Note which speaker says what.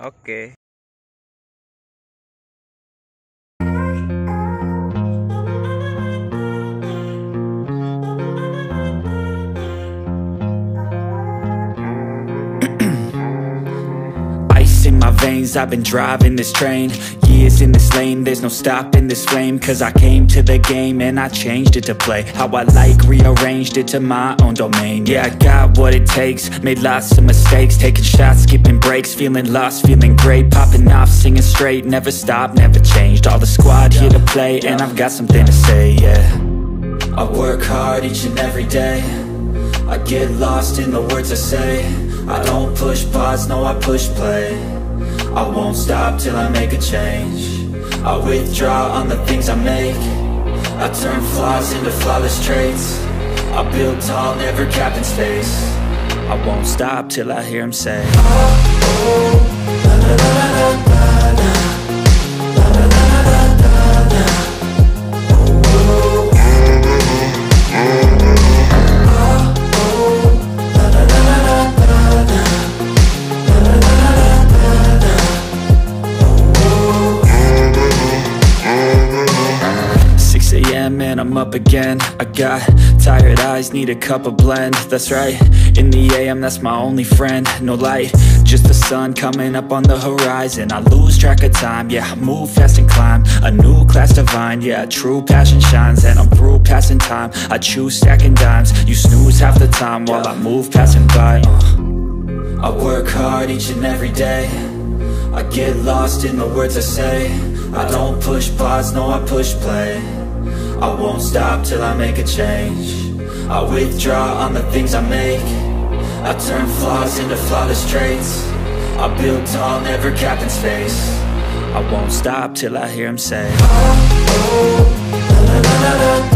Speaker 1: Oke.
Speaker 2: Ice in my veins, I've been driving this train. Years in this lane, there's no stopping this flame. Cause I came to the game and I changed it to play how I like, rearranged it to my own domain. Yeah, I got what it takes, made lots of mistakes, taking shots, skipping breaks, feeling lost, feeling great, popping off, singing straight, never stopped, never changed. All the squad here to play and I've got something to say, yeah. I work hard each and every day, I get lost in the words I say. I don't push pause, no I push play. I won't stop till I make a change. I withdraw on the things I make. I turn flaws into flawless traits. I build tall, never capped in space. I won't stop till I hear him say, oh, la la la la la la, la la la la la la, oh, oh, and I'm up again. I got tired eyes, need a cup of blend. That's right, in the AM, that's my only friend. No light, just the sun coming up on the horizon. I lose track of time, yeah, I move fast and climb a new class divine, yeah, true passion shines. And I'm through passing time, I choose stacking dimes. You snooze half the time while I move passing by. I work hard each and every day, I get lost in the words I say. I don't push pause, no I push play. I won't stop till I make a change. I withdraw on the things I make. I turn flaws into flawless traits. I build tall, never capped in space. I won't stop till I hear him say, oh, oh, la la la la la.